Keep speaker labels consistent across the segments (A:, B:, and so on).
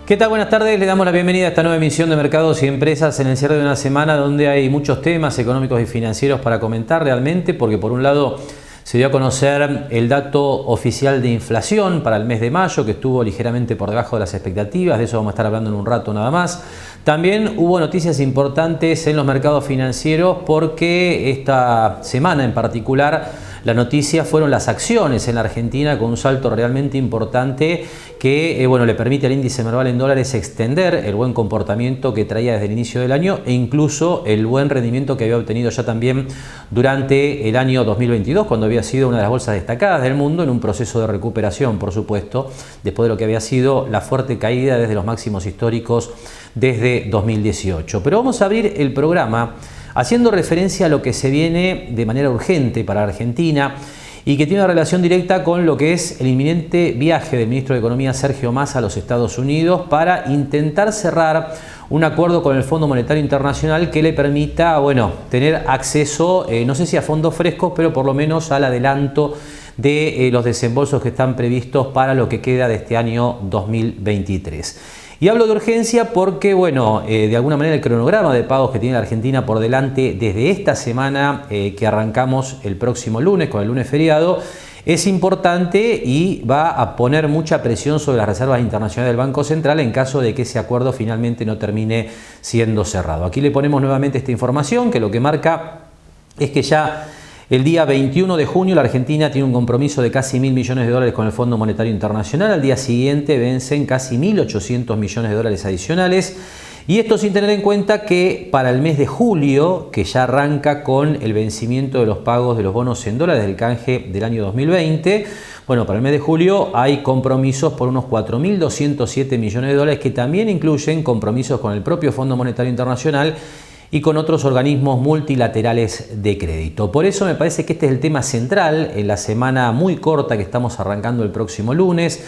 A: ¿Qué tal? Buenas tardes. Le damos la bienvenida a esta nueva emisión de Mercados y Empresas en el cierre de una semana donde hay muchos temas económicos y financieros para comentar realmente, porque por un lado se dio a conocer el dato oficial de inflación para el mes de mayo, que estuvo ligeramente por debajo de las expectativas. De eso vamos a estar hablando en un rato nada más. También hubo noticias importantes en los mercados financieros porque esta semana en particular la noticia fueron las acciones en la Argentina con un salto realmente importante que le permite al índice Merval en dólares extender el buen comportamiento que traía desde el inicio del año e incluso el buen rendimiento que había obtenido ya también durante el año 2022, cuando había sido una de las bolsas destacadas del mundo en un proceso de recuperación, por supuesto, después de lo que había sido la fuerte caída desde los máximos históricos desde 2018. Pero vamos a abrir el programa haciendo referencia a lo que se viene de manera urgente para Argentina y que tiene una relación directa con lo que es el inminente viaje del ministro de Economía Sergio Massa a los Estados Unidos para intentar cerrar un acuerdo con el Fondo Monetario Internacional que le permita, tener acceso, no sé si a fondos frescos, pero por lo menos al adelanto de los desembolsos que están previstos para lo que queda de este año 2023. Y hablo de urgencia porque, de alguna manera el cronograma de pagos que tiene la Argentina por delante desde esta semana que arrancamos el próximo lunes, con el lunes feriado, es importante y va a poner mucha presión sobre las reservas internacionales del Banco Central en caso de que ese acuerdo finalmente no termine siendo cerrado. Aquí le ponemos nuevamente esta información que lo que marca es que ya el día 21 de junio la Argentina tiene un compromiso de casi 1.000 millones de dólares con el Fondo Monetario Internacional. Al día siguiente vencen casi 1.800 millones de dólares adicionales. Y esto sin tener en cuenta que para el mes de julio, que ya arranca con el vencimiento de los pagos de los bonos en dólares del canje del año 2020, para el mes de julio hay compromisos por unos 4.207 millones de dólares que también incluyen compromisos con el propio Fondo Monetario Internacional y con otros organismos multilaterales de crédito. Por eso me parece que este es el tema central en la semana muy corta que estamos arrancando el próximo lunes,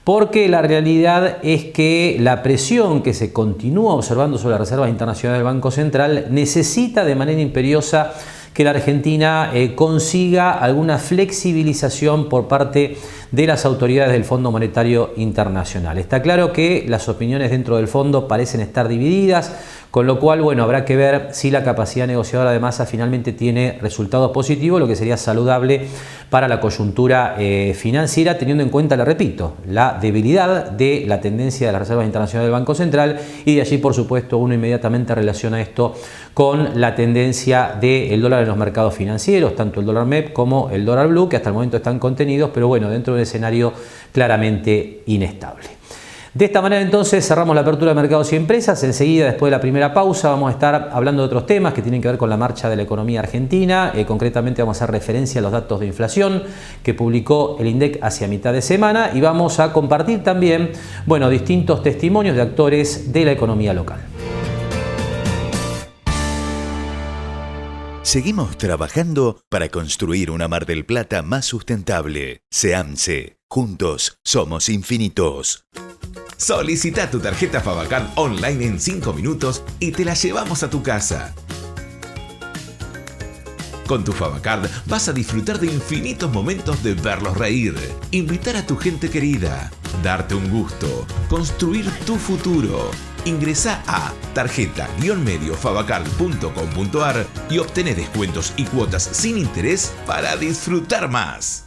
A: porque la realidad es que la presión que se continúa observando sobre las reservas internacionales del Banco Central necesita de manera imperiosa que la Argentina consiga alguna flexibilización por parte de las autoridades del Fondo Monetario Internacional. Está claro que las opiniones dentro del fondo parecen estar divididas, con lo cual, habrá que ver si la capacidad negociadora de Massa finalmente tiene resultados positivos, lo que sería saludable para la coyuntura financiera, teniendo en cuenta, le repito, la debilidad de la tendencia de las reservas internacionales del Banco Central y de allí, por supuesto, uno inmediatamente relaciona esto con la tendencia del dólar en los mercados financieros, tanto el dólar MEP como el dólar blue, que hasta el momento están contenidos, pero dentro de un escenario claramente inestable. De esta manera entonces cerramos la apertura de mercados y empresas. Enseguida, después de la primera pausa, vamos a estar hablando de otros temas que tienen que ver con la marcha de la economía argentina. Concretamente vamos a hacer referencia a los datos de inflación que publicó el INDEC hacia mitad de semana y vamos a compartir también, distintos testimonios de actores de la economía local.
B: Seguimos trabajando para construir una Mar del Plata más sustentable. SEAMSE. Juntos somos infinitos.
C: Solicita tu tarjeta Favacard online en 5 minutos y te la llevamos a tu casa. Con tu Favacard vas a disfrutar de infinitos momentos de verlos reír, invitar a tu gente querida, darte un gusto, construir tu futuro. Ingresá a tarjeta-mediofavacard.com.ar y obtené descuentos y cuotas sin interés para disfrutar más.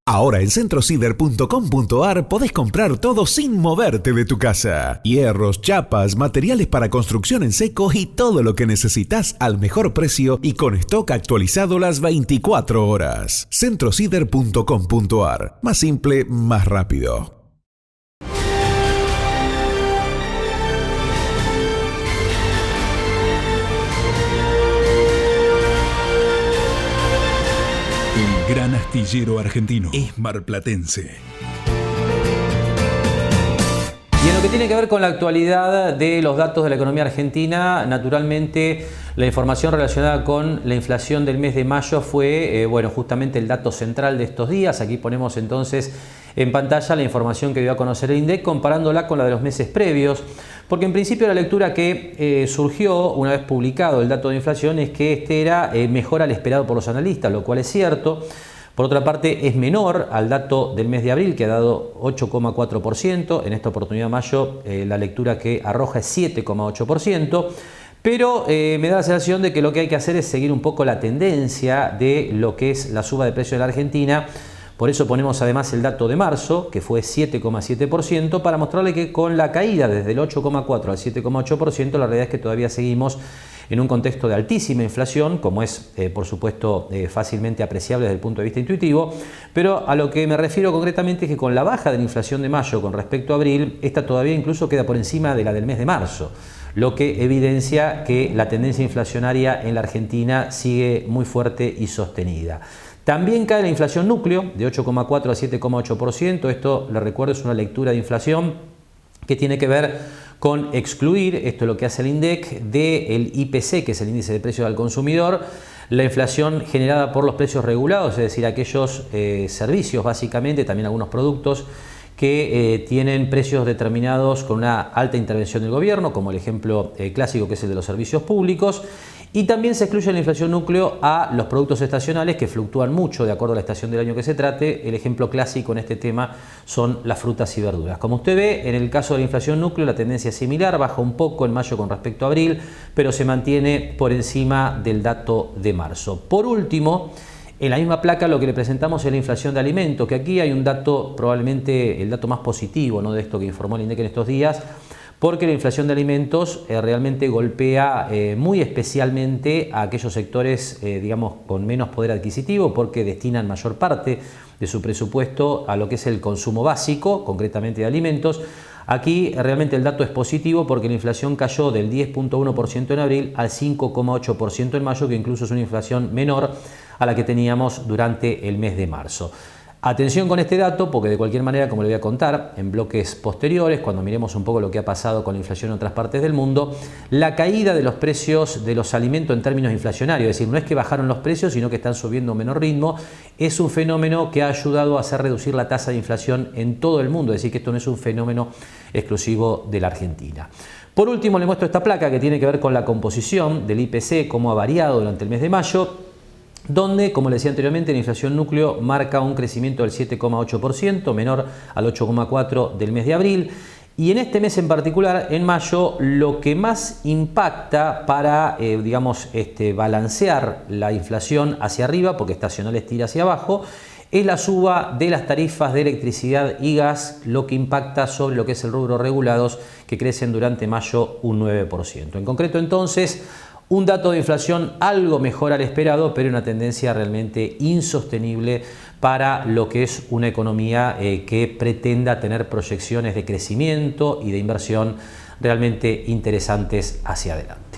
D: Ahora en centrocider.com.ar podés comprar todo sin moverte de tu casa. Hierros, chapas, materiales para construcción en seco y todo lo que necesitas al mejor precio y con stock actualizado las 24 horas. centrocider.com.ar. Más simple, más rápido.
E: Gran astillero argentino es marplatense.
A: Y en lo que tiene que ver con la actualidad de los datos de la economía argentina, naturalmente la información relacionada con la inflación del mes de mayo fue, justamente el dato central de estos días. Aquí ponemos entonces en pantalla la información que dio a conocer el INDEC comparándola con la de los meses previos, porque en principio la lectura que surgió una vez publicado el dato de inflación es que este era mejor al esperado por los analistas, lo cual es cierto. Por otra parte, es menor al dato del mes de abril, que ha dado 8,4%. En esta oportunidad, mayo, la lectura que arroja es 7,8%. Pero me da la sensación de que lo que hay que hacer es seguir un poco la tendencia de lo que es la suba de precios en la Argentina. Por eso ponemos además el dato de marzo, que fue 7,7%, para mostrarle que con la caída desde el 8,4 al 7,8%, la realidad es que todavía seguimos en un contexto de altísima inflación, como es, por supuesto, fácilmente apreciable desde el punto de vista intuitivo, pero a lo que me refiero concretamente es que con la baja de la inflación de mayo con respecto a abril, esta todavía incluso queda por encima de la del mes de marzo, lo que evidencia que la tendencia inflacionaria en la Argentina sigue muy fuerte y sostenida. También cae la inflación núcleo de 8,4 a 7,8%. Esto, les recuerdo, es una lectura de inflación que tiene que ver con excluir, esto es lo que hace el INDEC, del IPC, que es el índice de precios al consumidor, la inflación generada por los precios regulados, es decir, aquellos servicios básicamente, también algunos productos que tienen precios determinados con una alta intervención del gobierno, como el ejemplo clásico que es el de los servicios públicos. Y también se excluye la inflación núcleo a los productos estacionales que fluctúan mucho de acuerdo a la estación del año que se trate. El ejemplo clásico en este tema son las frutas y verduras. Como usted ve, en el caso de la inflación núcleo la tendencia es similar, baja un poco en mayo con respecto a abril, pero se mantiene por encima del dato de marzo. Por último, en la misma placa lo que le presentamos es la inflación de alimentos, que aquí hay un dato, probablemente el dato más positivo, ¿no?, de esto que informó el INDEC en estos días, porque la inflación de alimentos realmente golpea muy especialmente a aquellos sectores, digamos, con menos poder adquisitivo, porque destinan mayor parte de su presupuesto a lo que es el consumo básico, concretamente de alimentos. Aquí realmente el dato es positivo porque la inflación cayó del 10,1% en abril al 5,8% en mayo, que incluso es una inflación menor a la que teníamos durante el mes de marzo. Atención con este dato porque de cualquier manera, como le voy a contar en bloques posteriores, cuando miremos un poco lo que ha pasado con la inflación en otras partes del mundo, la caída de los precios de los alimentos en términos inflacionarios, es decir, no es que bajaron los precios, sino que están subiendo a menor ritmo, es un fenómeno que ha ayudado a hacer reducir la tasa de inflación en todo el mundo, es decir, que esto no es un fenómeno exclusivo de la Argentina. Por último, le muestro esta placa que tiene que ver con la composición del IPC, cómo ha variado durante el mes de mayo, donde, como le decía anteriormente, la inflación núcleo marca un crecimiento del 7,8%, menor al 8,4% del mes de abril. Y en este mes en particular, en mayo, lo que más impacta para, balancear la inflación hacia arriba, porque estacional tira hacia abajo, es la suba de las tarifas de electricidad y gas, lo que impacta sobre lo que es el rubro regulados, que crecen durante mayo un 9%. En concreto, entonces, un dato de inflación algo mejor al esperado, pero una tendencia realmente insostenible para lo que es una economía que pretenda tener proyecciones de crecimiento y de inversión realmente interesantes hacia adelante.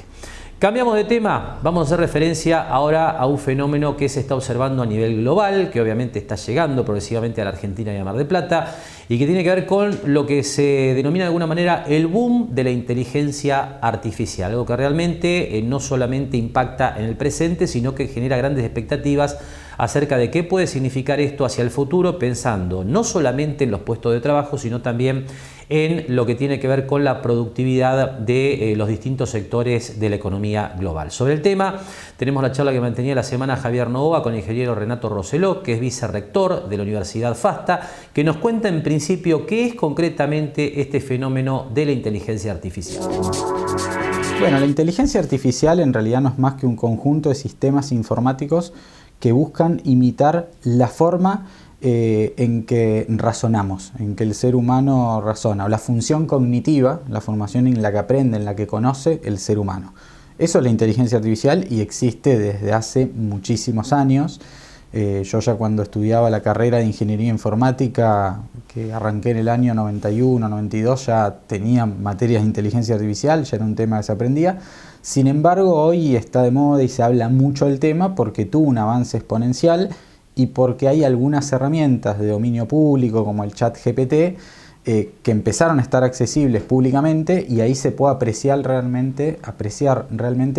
A: Cambiamos de tema, vamos a hacer referencia ahora a un fenómeno que se está observando a nivel global, que obviamente está llegando progresivamente a la Argentina y a Mar del Plata, y que tiene que ver con lo que se denomina de alguna manera el boom de la inteligencia artificial, algo que realmente no solamente impacta en el presente, sino que genera grandes expectativas acerca de qué puede significar esto hacia el futuro, pensando no solamente en los puestos de trabajo, sino también en lo que tiene que ver con la productividad de los distintos sectores de la economía global. Sobre el tema, tenemos la charla que mantenía la semana Javier Novoa con el ingeniero Renato Roseló, que es vicerrector de la Universidad FASTA, que nos cuenta en principio qué es concretamente este fenómeno de la inteligencia artificial.
F: Bueno, la inteligencia artificial en realidad no es más que un conjunto de sistemas informáticos que buscan imitar la forma en que razonamos, en que el ser humano razona, o la función cognitiva, la formación en la que aprende, en la que conoce el ser humano. Eso es la inteligencia artificial y existe desde hace muchísimos años. Yo ya cuando estudiaba la carrera de Ingeniería Informática, que arranqué en el año 91, 92, ya tenía materias de inteligencia artificial, ya era un tema que se aprendía. Sin embargo, hoy está de moda y se habla mucho del tema porque tuvo un avance exponencial y porque hay algunas herramientas de dominio público como el ChatGPT que empezaron a estar accesibles públicamente y ahí se puede apreciar realmente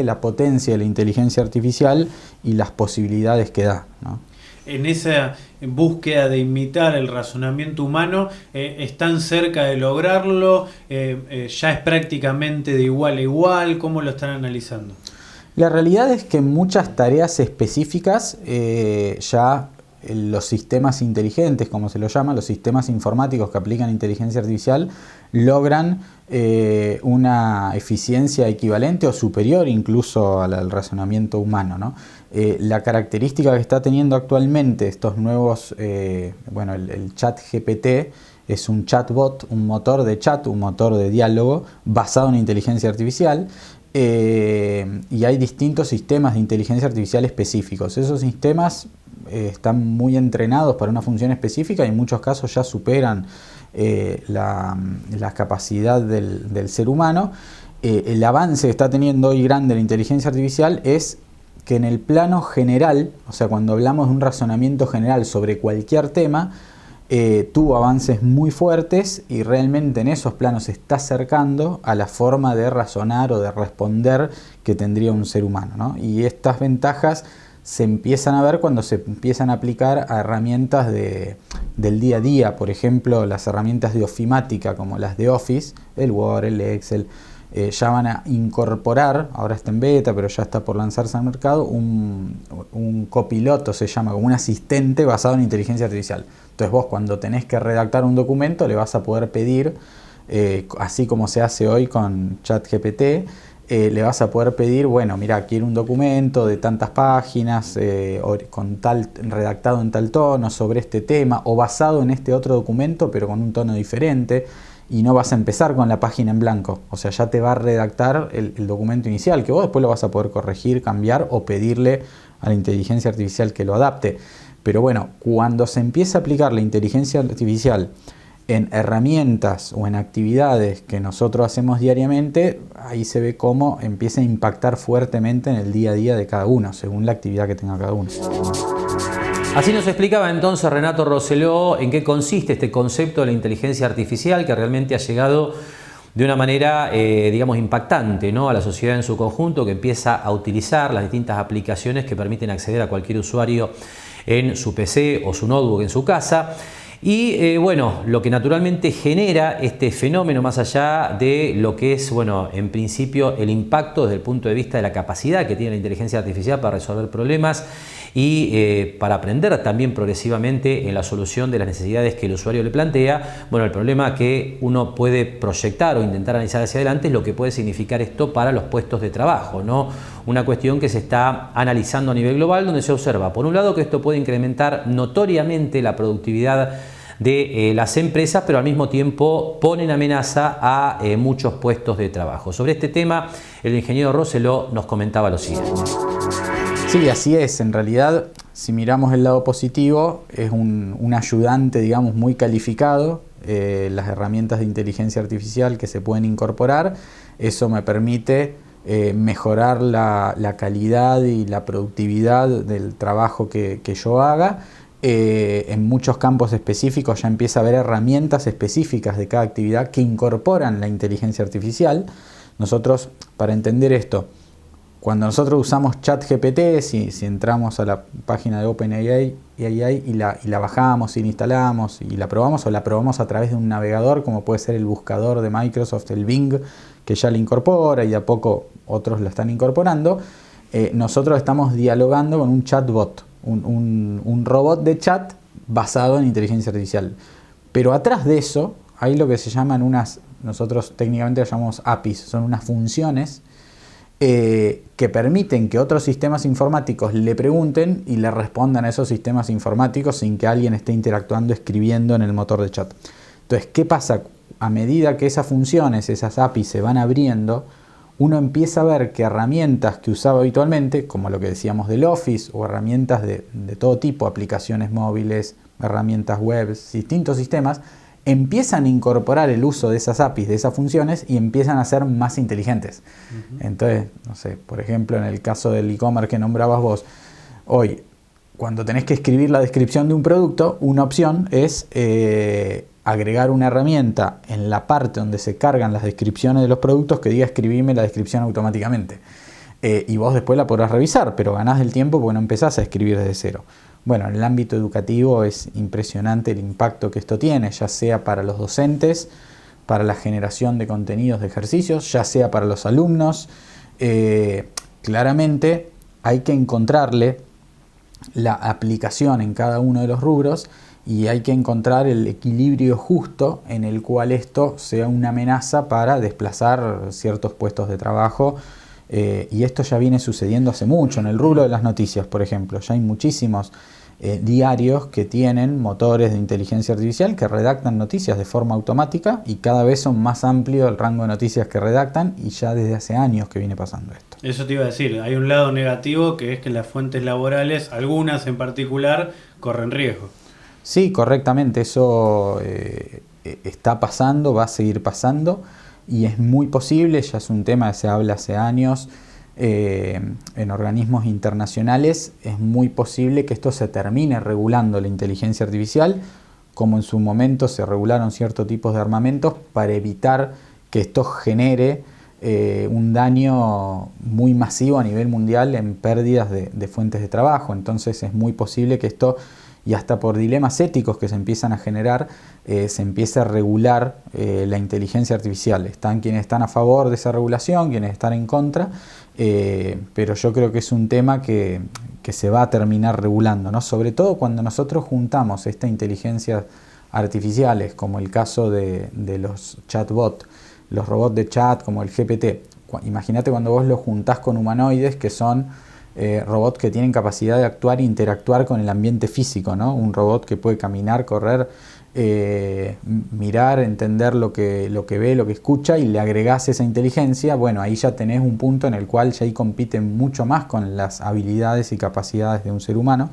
F: la potencia de la inteligencia artificial y las posibilidades que da, ¿no?
G: En esa búsqueda de imitar el razonamiento humano, ¿están cerca de lograrlo? ¿Ya es prácticamente de igual a igual? ¿Cómo lo están analizando?
F: La realidad es que en muchas tareas específicas ya los sistemas inteligentes, como se lo llama, los sistemas informáticos que aplican inteligencia artificial, logran una eficiencia equivalente o superior incluso al razonamiento humano, ¿no? La característica que está teniendo actualmente estos nuevos, el ChatGPT es un chatbot, un motor de chat, un motor de diálogo basado en inteligencia artificial. Y hay distintos sistemas de inteligencia artificial específicos. Esos sistemas están muy entrenados para una función específica y en muchos casos ya superan la capacidad del ser humano. El avance que está teniendo hoy grande la inteligencia artificial es que en el plano general, o sea, cuando hablamos de un razonamiento general sobre cualquier tema, tuvo avances muy fuertes y realmente en esos planos se está acercando a la forma de razonar o de responder que tendría un ser humano, ¿no? Y estas ventajas se empiezan a ver cuando se empiezan a aplicar a herramientas del día a día. Por ejemplo, las herramientas de ofimática como las de Office, el Word, el Excel, ya van a incorporar, ahora está en beta, pero ya está por lanzarse al mercado, un copiloto, se llama, como un asistente basado en inteligencia artificial. Entonces vos cuando tenés que redactar un documento le vas a poder pedir, así como se hace hoy con ChatGPT, le vas a poder pedir, bueno, mira, quiero un documento de tantas páginas, con redactado en tal tono, sobre este tema, o basado en este otro documento, pero con un tono diferente. Y no vas a empezar con la página en blanco, o sea, ya te va a redactar el documento inicial, que vos después lo vas a poder corregir, cambiar o pedirle a la inteligencia artificial que lo adapte. Pero bueno, cuando se empieza a aplicar la inteligencia artificial en herramientas o en actividades que nosotros hacemos diariamente, ahí se ve cómo empieza a impactar fuertemente en el día a día de cada uno, según la actividad que tenga cada uno.
A: Así nos explicaba entonces Renato Rosselló en qué consiste este concepto de la inteligencia artificial que realmente ha llegado de una manera, impactante, ¿no?, a la sociedad en su conjunto, que empieza a utilizar las distintas aplicaciones que permiten acceder a cualquier usuario en su PC o su notebook en su casa. Y lo que naturalmente genera este fenómeno, más allá de lo que es, en principio el impacto desde el punto de vista de la capacidad que tiene la inteligencia artificial para resolver problemas y para aprender también progresivamente en la solución de las necesidades que el usuario le plantea. Bueno, el problema que uno puede proyectar o intentar analizar hacia adelante es lo que puede significar esto para los puestos de trabajo, ¿no? Una cuestión que se está analizando a nivel global, donde se observa, por un lado, que esto puede incrementar notoriamente la productividad de las empresas, pero al mismo tiempo pone en amenaza a muchos puestos de trabajo. Sobre este tema, el ingeniero Rosselló nos comentaba lo siguiente.
F: Sí, así es. En realidad, si miramos el lado positivo, es un ayudante, digamos, muy calificado. Las herramientas de inteligencia artificial que se pueden incorporar, eso me permite mejorar la calidad y la productividad del trabajo que yo haga. En muchos campos específicos ya empieza a haber herramientas específicas de cada actividad que incorporan la inteligencia artificial. Nosotros, para entender esto, cuando nosotros usamos ChatGPT, si entramos a la página de OpenAI y la bajamos y la instalamos y la probamos, o la probamos a través de un navegador como puede ser el buscador de Microsoft, el Bing, que ya la incorpora y de a poco otros la están incorporando, nosotros estamos dialogando con un chatbot, un robot de chat basado en inteligencia artificial. Pero atrás de eso hay lo que se llaman nosotros técnicamente lo llamamos APIs, son unas funciones que permiten que otros sistemas informáticos le pregunten y le respondan a esos sistemas informáticos sin que alguien esté interactuando, escribiendo en el motor de chat. Entonces, ¿qué pasa? A medida que esas funciones, esas APIs se van abriendo, uno empieza a ver que herramientas que usaba habitualmente, como lo que decíamos del Office, o herramientas de todo tipo, aplicaciones móviles, herramientas web, distintos sistemas, empiezan a incorporar el uso de esas APIs, de esas funciones, y empiezan a ser más inteligentes. Entonces, no sé, por ejemplo, en el caso del e-commerce que nombrabas vos, hoy, cuando tenés que escribir la descripción de un producto, una opción es agregar una herramienta en la parte donde se cargan las descripciones de los productos que diga escribime la descripción automáticamente. Y vos después la podrás revisar, pero ganás el tiempo porque no empezás a escribir desde cero. Bueno, en el ámbito educativo es impresionante el impacto que esto tiene, ya sea para los docentes, para la generación de contenidos de ejercicios, ya sea para los alumnos. Claramente hay que encontrarle la aplicación en cada uno de los rubros, y hay que encontrar el equilibrio justo en el cual esto sea una amenaza para desplazar ciertos puestos de trabajo. Y esto ya viene sucediendo hace mucho. En el rubro de las noticias, por ejemplo, ya hay muchísimos diarios que tienen motores de inteligencia artificial que redactan noticias de forma automática, y cada vez son más amplio el rango de noticias que redactan, y ya desde hace años que viene pasando esto.
G: Eso te iba a decir, hay un lado negativo, que es que las fuentes laborales, algunas en particular, corren riesgo.
F: Sí, correctamente, eso está pasando, va a seguir pasando, y es muy posible, ya es un tema que se habla hace años en organismos internacionales, es muy posible que esto se termine regulando la inteligencia artificial, como en su momento se regularon ciertos tipos de armamentos para evitar que esto genere un daño muy masivo a nivel mundial en pérdidas de fuentes de trabajo. Entonces es muy posible que esto, y hasta por dilemas éticos que se empiezan a generar, se empiece a regular la inteligencia artificial. Están quienes están a favor de esa regulación, quienes están en contra, pero yo creo que es un tema que se va a terminar regulando, ¿no? Sobre todo cuando nosotros juntamos esta inteligencia artificiales, como el caso de los chatbots, los robots de chat como el GPT. Imagínate cuando vos los juntás con humanoides, que son robots que tienen capacidad de actuar e interactuar con el ambiente físico, ¿no? Un robot que puede caminar, correr, mirar, entender lo que ve, lo que escucha, y le agregás esa inteligencia. Bueno, ahí ya tenés un punto en el cual ya ahí compiten mucho más con las habilidades y capacidades de un ser humano.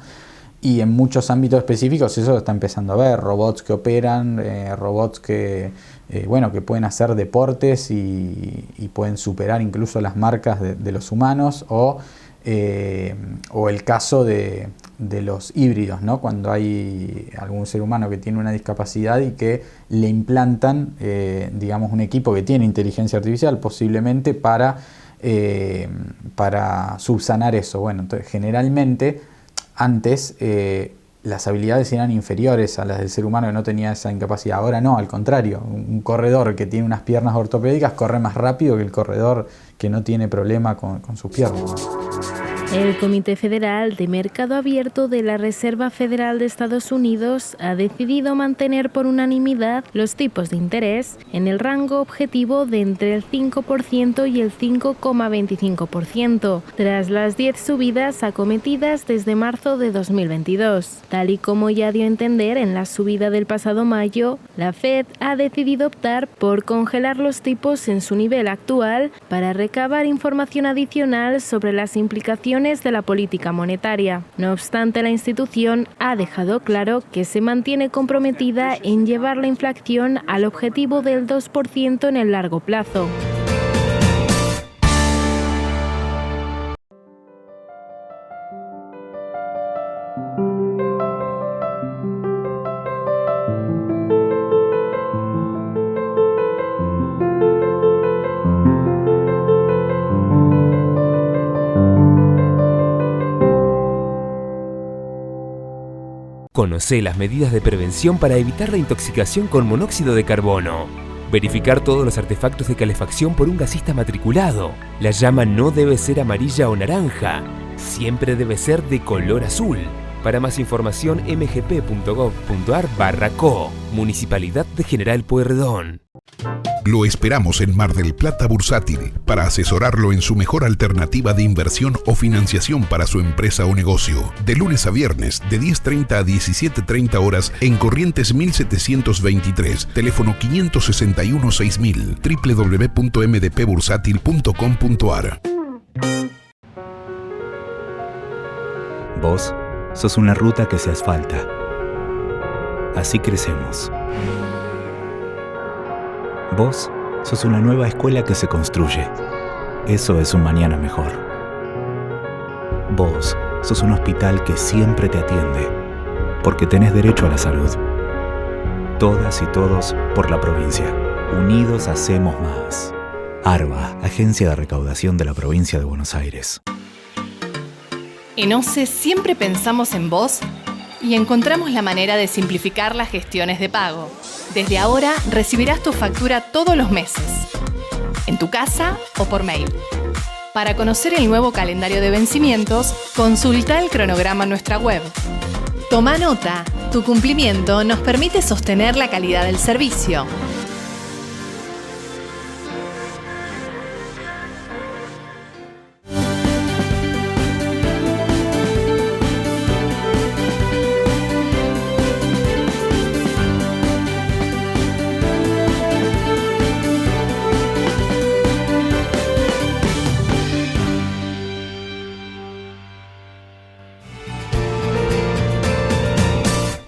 F: Y en muchos ámbitos específicos eso está empezando a ver, robots que operan, robots que pueden hacer deportes y pueden superar incluso las marcas de los humanos, o el caso de los híbridos, ¿no? Cuando hay algún ser humano que tiene una discapacidad y que le implantan, un equipo que tiene inteligencia artificial posiblemente para subsanar eso. Bueno, entonces generalmente antes las habilidades eran inferiores a las del ser humano que no tenía esa incapacidad. Ahora no, al contrario. Un corredor que tiene unas piernas ortopédicas corre más rápido que el corredor que no tiene problema con sus piernas.
H: El Comité Federal de Mercado Abierto de la Reserva Federal de Estados Unidos ha decidido mantener por unanimidad los tipos de interés en el rango objetivo de entre el 5% y el 5,25%, tras las 10 subidas acometidas desde marzo de 2022. Tal y como ya dio a entender en la subida del pasado mayo, la Fed ha decidido optar por congelar los tipos en su nivel actual para recabar información adicional sobre las implicaciones de la política monetaria. No obstante, la institución ha dejado claro que se mantiene comprometida en llevar la inflación al objetivo del 2% en el largo plazo.
I: Conocé las medidas de prevención para evitar la intoxicación con monóxido de carbono. Verificar todos los artefactos de calefacción por un gasista matriculado. La llama no debe ser amarilla o naranja. Siempre debe ser de color azul. Para más información, mgp.gov.ar/co. Municipalidad de General Pueyrredón.
D: Lo esperamos en Mar del Plata Bursátil para asesorarlo en su mejor alternativa de inversión o financiación para su empresa o negocio. De lunes a viernes, de 10:30 a 17:30 horas en Corrientes 1723, teléfono 561-6000, www.mdpbursátil.com.ar.
J: Vos sos una ruta que se asfalta. Así crecemos. Vos sos una nueva escuela que se construye. Eso es un mañana mejor. Vos sos un hospital que siempre te atiende, porque tenés derecho a la salud. Todas y todos por la provincia. Unidos hacemos más. ARBA, Agencia de Recaudación de la Provincia de Buenos Aires.
K: En OCE siempre pensamos en vos y encontramos la manera de simplificar las gestiones de pago. Desde ahora recibirás tu factura todos los meses, en tu casa o por mail. Para conocer el nuevo calendario de vencimientos, consulta el cronograma en nuestra web. Toma nota, tu cumplimiento nos permite sostener la calidad del servicio.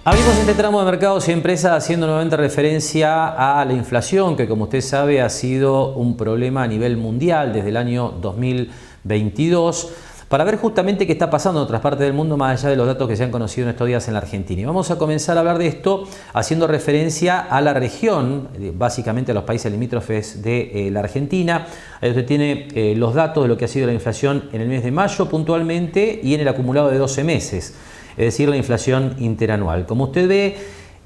A: Abrimos este tramo de Mercados y Empresas haciendo nuevamente referencia a la inflación, que como usted sabe ha sido un problema a nivel mundial desde el año 2022, para ver justamente qué está pasando en otras partes del mundo más allá de los datos que se han conocido en estos días en la Argentina. Y vamos a comenzar a hablar de esto haciendo referencia a la región, básicamente a los países limítrofes de la Argentina. Ahí usted tiene los datos de lo que ha sido la inflación en el mes de mayo puntualmente y en el acumulado de 12 meses. Es decir, la inflación interanual. Como usted ve,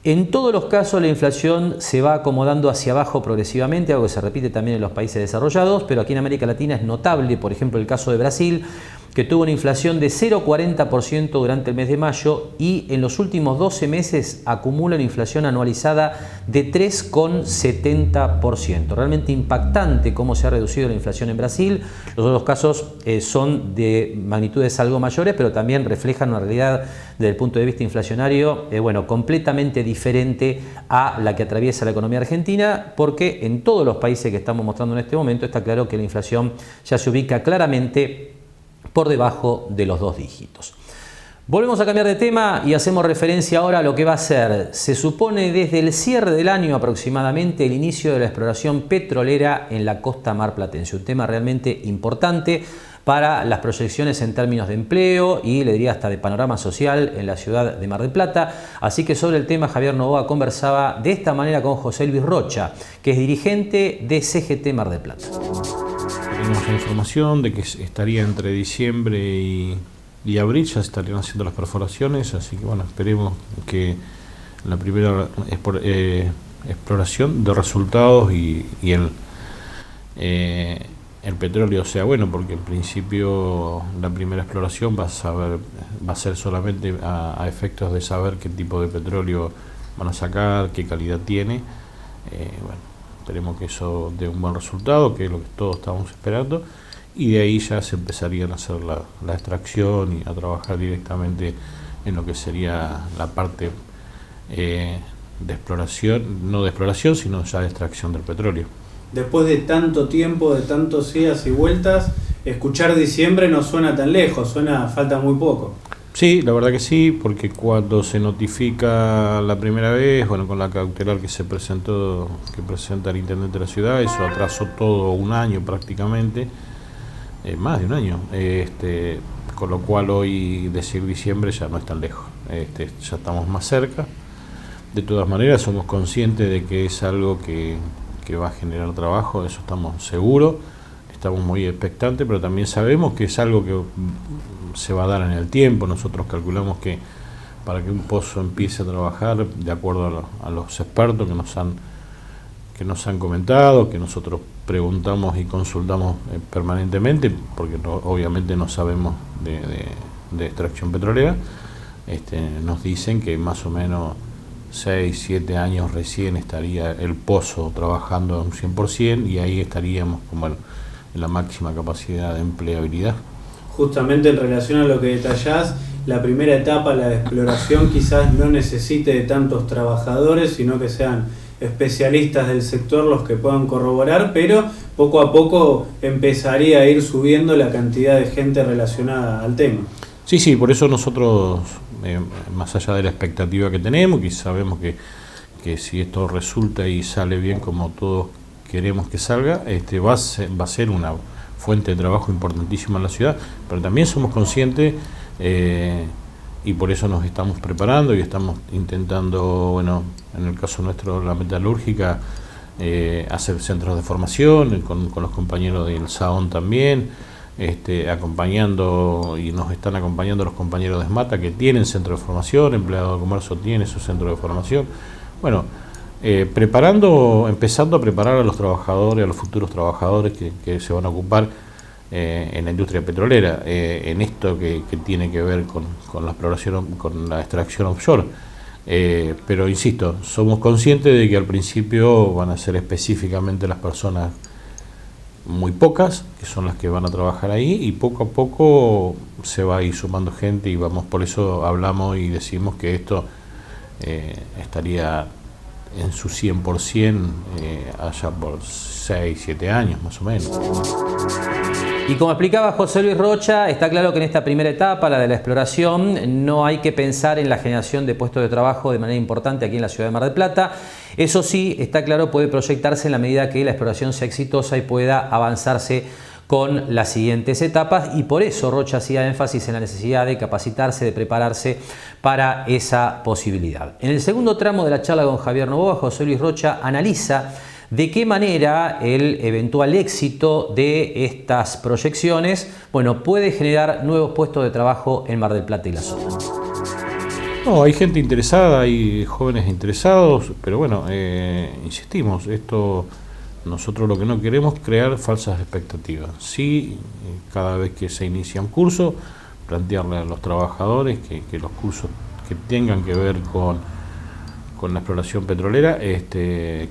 A: en todos los casos la inflación se va acomodando hacia abajo progresivamente, algo que se repite también en los países desarrollados, pero aquí en América Latina es notable, por ejemplo, el caso de Brasil, que tuvo una inflación de 0,40% durante el mes de mayo y en los últimos 12 meses acumula una inflación anualizada de 3,70%. Realmente impactante cómo se ha reducido la inflación en Brasil. Los otros casos son de magnitudes algo mayores, pero también reflejan una realidad desde el punto de vista inflacionario, completamente diferente a la que atraviesa la economía argentina, porque en todos los países que estamos mostrando en este momento está claro que la inflación ya se ubica claramente por debajo de los 2 dígitos. Volvemos a cambiar de tema y hacemos referencia ahora a lo que va a ser, se supone desde el cierre del año aproximadamente, el inicio de la exploración petrolera en la costa marplatense. Un tema realmente importante para las proyecciones en términos de empleo y le diría hasta de panorama social en la ciudad de Mar del Plata. Así que sobre el tema Javier Novoa conversaba de esta manera con José Luis Rocha, que es dirigente de CGT Mar del Plata.
L: Tenemos la información de que estaría entre diciembre y abril, ya se estarían haciendo las perforaciones, así que bueno, esperemos que la primera exploración de resultados y el petróleo sea bueno, porque en principio la primera exploración va a ser solamente a efectos de saber qué tipo de petróleo van a sacar, qué calidad tiene. Bueno, esperemos que eso dé un buen resultado, que es lo que todos estamos esperando, y de ahí ya se empezarían a hacer la extracción y a trabajar directamente en lo que sería la parte de exploración, no de exploración, sino ya de extracción del petróleo.
G: Después de tanto tiempo, de tantos idas y vueltas, escuchar diciembre no suena tan lejos, falta muy poco.
L: Sí, la verdad que sí, porque cuando se notifica la primera vez, bueno, con la cautelar que presenta el intendente de la ciudad, eso atrasó todo un año prácticamente, más de un año, con lo cual hoy decir diciembre ya no es tan lejos, ya estamos más cerca. De todas maneras somos conscientes de que es algo que va a generar trabajo, eso estamos seguros. Estamos muy expectantes, pero también sabemos que es algo que se va a dar en el tiempo. Nosotros calculamos que para que un pozo empiece a trabajar, de acuerdo a los expertos que nos han comentado, que nosotros preguntamos y consultamos permanentemente, porque obviamente no sabemos de extracción petrolera, nos dicen que más o menos 6, 7 años recién estaría el pozo trabajando a un 100% y ahí estaríamos como la máxima capacidad de empleabilidad.
G: Justamente en relación a lo que detallás, la primera etapa, la de exploración, quizás no necesite de tantos trabajadores, sino que sean especialistas del sector los que puedan corroborar, pero poco a poco empezaría a ir subiendo la cantidad de gente relacionada al tema.
L: Sí, por eso nosotros, más allá de la expectativa que tenemos, que sabemos que si esto resulta y sale bien como todos queremos que salga, va a ser una fuente de trabajo importantísima en la ciudad, pero también somos conscientes y por eso nos estamos preparando y estamos intentando, bueno, en el caso nuestro, la metalúrgica, hacer centros de formación con los compañeros del SAON también, acompañando, y nos están acompañando los compañeros de SMATA que tienen centro de formación, Empleado de Comercio tiene su centro de formación. Bueno, empezando a preparar a los trabajadores, a los futuros trabajadores que se van a ocupar en la industria petrolera, en esto que tiene que ver con la exploración, con la extracción offshore. Pero insisto, somos conscientes de que al principio van a ser específicamente las personas muy pocas, que son las que van a trabajar ahí, y poco a poco se va a ir sumando gente, y por eso hablamos y decimos que esto estaría en su 100% allá por 6, 7 años más o menos.
A: Y como explicaba José Luis Rocha, está claro que en esta primera etapa, la de la exploración, no hay que pensar en la generación de puestos de trabajo de manera importante aquí en la ciudad de Mar del Plata. Eso sí, está claro, puede proyectarse en la medida que la exploración sea exitosa y pueda avanzarse con las siguientes etapas, y por eso Rocha hacía énfasis en la necesidad de capacitarse, de prepararse para esa posibilidad. En el segundo tramo de la charla con Javier Novoa, José Luis Rocha analiza de qué manera el eventual éxito de estas proyecciones, puede generar nuevos puestos de trabajo en Mar del Plata y la zona.
L: No, hay gente interesada, hay jóvenes interesados, pero insistimos, nosotros lo que no queremos es crear falsas expectativas. Sí, cada vez que se inicia un curso, plantearle a los trabajadores que los cursos que tengan que ver con la exploración petrolera,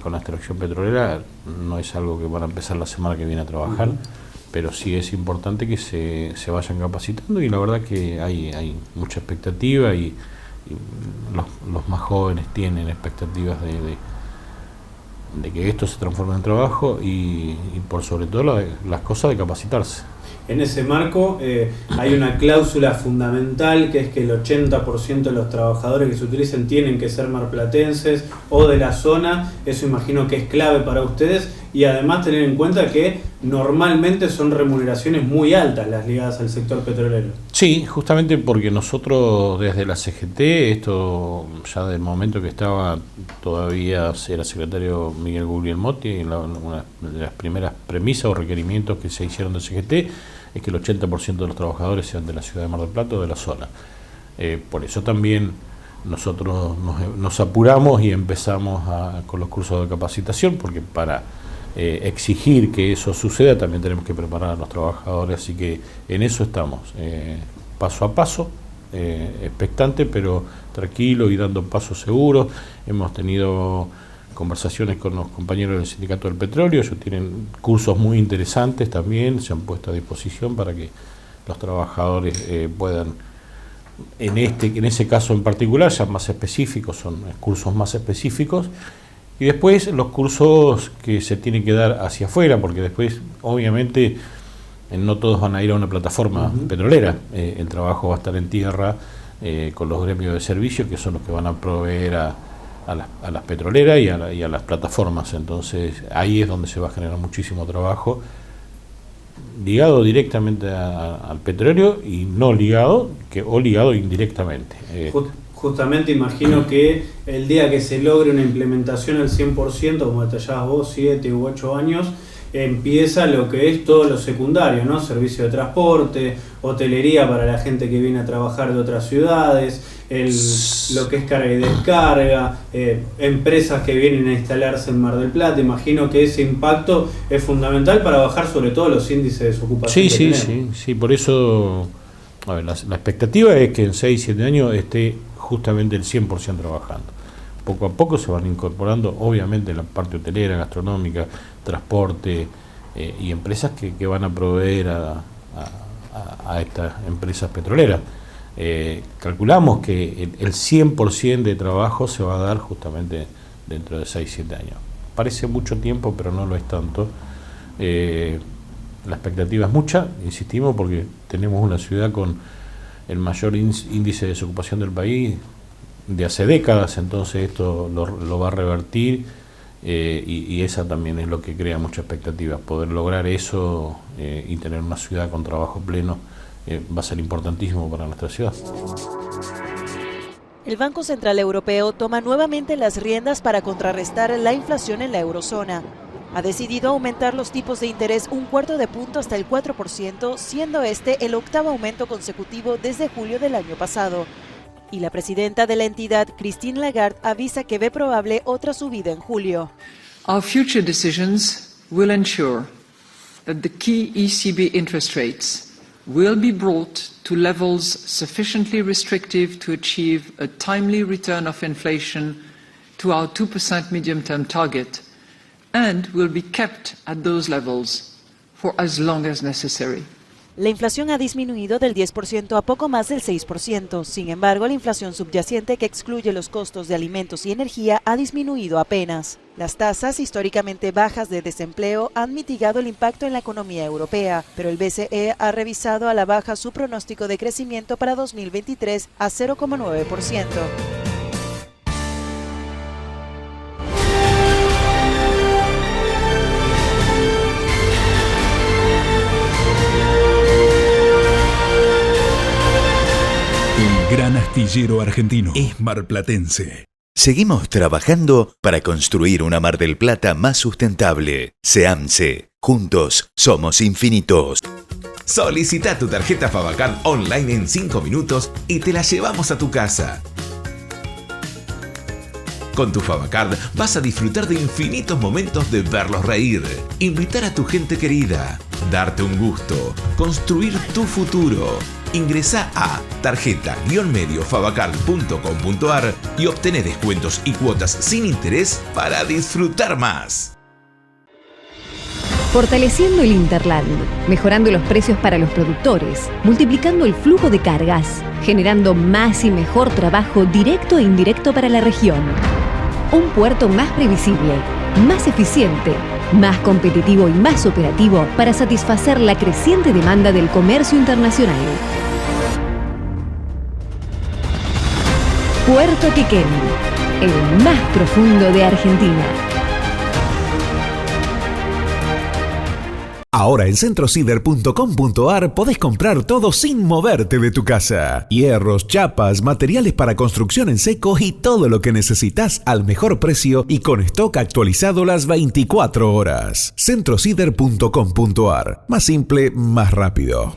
L: con la extracción petrolera, no es algo que van a empezar la semana que viene a trabajar, pero sí es importante que se vayan capacitando, y la verdad que hay mucha expectativa, y los más jóvenes tienen expectativas de que esto se transforme en trabajo, y por sobre todo las cosas de capacitarse.
G: En ese marco hay una cláusula fundamental, que es que el 80% de los trabajadores que se utilicen tienen que ser marplatenses o de la zona. Eso imagino que es clave para ustedes, y además tener en cuenta que normalmente son remuneraciones muy altas las ligadas al sector petrolero.
L: Sí, justamente porque nosotros desde la CGT, esto ya del momento que estaba todavía era secretario Miguel Guglielmotti, una de las primeras premisas o requerimientos que se hicieron de CGT es que el 80% de los trabajadores sean de la ciudad de Mar del Plata o de la zona. Por eso también nosotros nos apuramos y empezamos con los cursos de capacitación, porque para exigir que eso suceda también tenemos que preparar a los trabajadores, así que en eso estamos, paso a paso, expectante pero tranquilo y dando pasos seguros. Hemos tenido conversaciones con los compañeros del Sindicato del Petróleo, ellos tienen cursos muy interesantes también, se han puesto a disposición para que los trabajadores puedan, en ese caso en particular, ya más específicos, son cursos más específicos, y después los cursos que se tienen que dar hacia afuera, porque después obviamente no todos van a ir a una plataforma petrolera, el trabajo va a estar en tierra con los gremios de servicio, que son los que van a proveer a las petroleras y a las plataformas. Entonces ahí es donde se va a generar muchísimo trabajo ligado directamente al petróleo, y no ligado, o ligado indirectamente.
G: Justamente imagino que el día que se logre una implementación al 100%, como detallabas vos, 7 u 8 años, empieza lo que es todo lo secundario, ¿no? Servicio de transporte, hotelería para la gente que viene a trabajar de otras ciudades, lo que es carga y descarga, empresas que vienen a instalarse en Mar del Plata. Imagino que ese impacto es fundamental para bajar sobre todo los índices de desocupación.
L: Sí, por eso la expectativa es que en 6-7 años esté justamente el 100% trabajando. Poco a poco se van incorporando, obviamente, la parte hotelera, gastronómica, transporte y empresas que van a proveer a estas empresas petroleras. Calculamos que el 100% de trabajo se va a dar justamente dentro de 6-7 años. Parece mucho tiempo, pero no lo es tanto. La expectativa es mucha, insistimos, porque tenemos una ciudad con el mayor índice de desocupación del país de hace décadas, entonces esto lo va a revertir, y esa también es lo que crea mucha expectativa. Poder lograr eso y tener una ciudad con trabajo pleno va a ser importantísimo para nuestra ciudad.
M: El Banco Central Europeo toma nuevamente las riendas para contrarrestar la inflación en la eurozona. Ha decidido aumentar los tipos de interés 1/4 punto hasta el 4%, siendo este el 8º aumento consecutivo desde julio del año pasado. Y la presidenta de la entidad, Christine Lagarde, avisa que ve probable otra subida en julio.
N: Our future decisions will ensure that the key ECB interest rates will be brought to levels sufficiently restrictive to achieve a timely return of inflation to our 2% medium-term target, and will be kept at those levels for as long as necessary.
M: La inflación ha disminuido del 10% a poco más del 6%. Sin embargo, la inflación subyacente, que excluye los costos de alimentos y energía, ha disminuido apenas. Las tasas históricamente bajas de desempleo han mitigado el impacto en la economía europea, pero el BCE ha revisado a la baja su pronóstico de crecimiento para 2023 a 0,9%.
E: Gran astillero argentino es marplatense.
B: Seguimos trabajando para construir una Mar del Plata más sustentable. SEAMSE. Juntos somos infinitos.
C: Solicita tu tarjeta Favacard online en 5 minutos y te la llevamos a tu casa. Con tu Favacard vas a disfrutar de infinitos momentos de verlos reír, invitar a tu gente querida, darte un gusto, construir tu futuro. Ingresá a tarjeta-mediofavacard.com.ar y obtené descuentos y cuotas sin interés para disfrutar más.
O: Fortaleciendo el Interland, mejorando los precios para los productores, multiplicando el flujo de cargas, generando más y mejor trabajo directo e indirecto para la región. Un puerto más previsible, más eficiente, más competitivo y más operativo para satisfacer la creciente demanda del comercio internacional. Puerto Quequén, el más profundo de Argentina.
D: Ahora en centrocider.com.ar podés comprar todo sin moverte de tu casa. Hierros, chapas, materiales para construcción en seco y todo lo que necesitas al mejor precio y con stock actualizado las 24 horas. Centrocider.com.ar. Más simple, más rápido.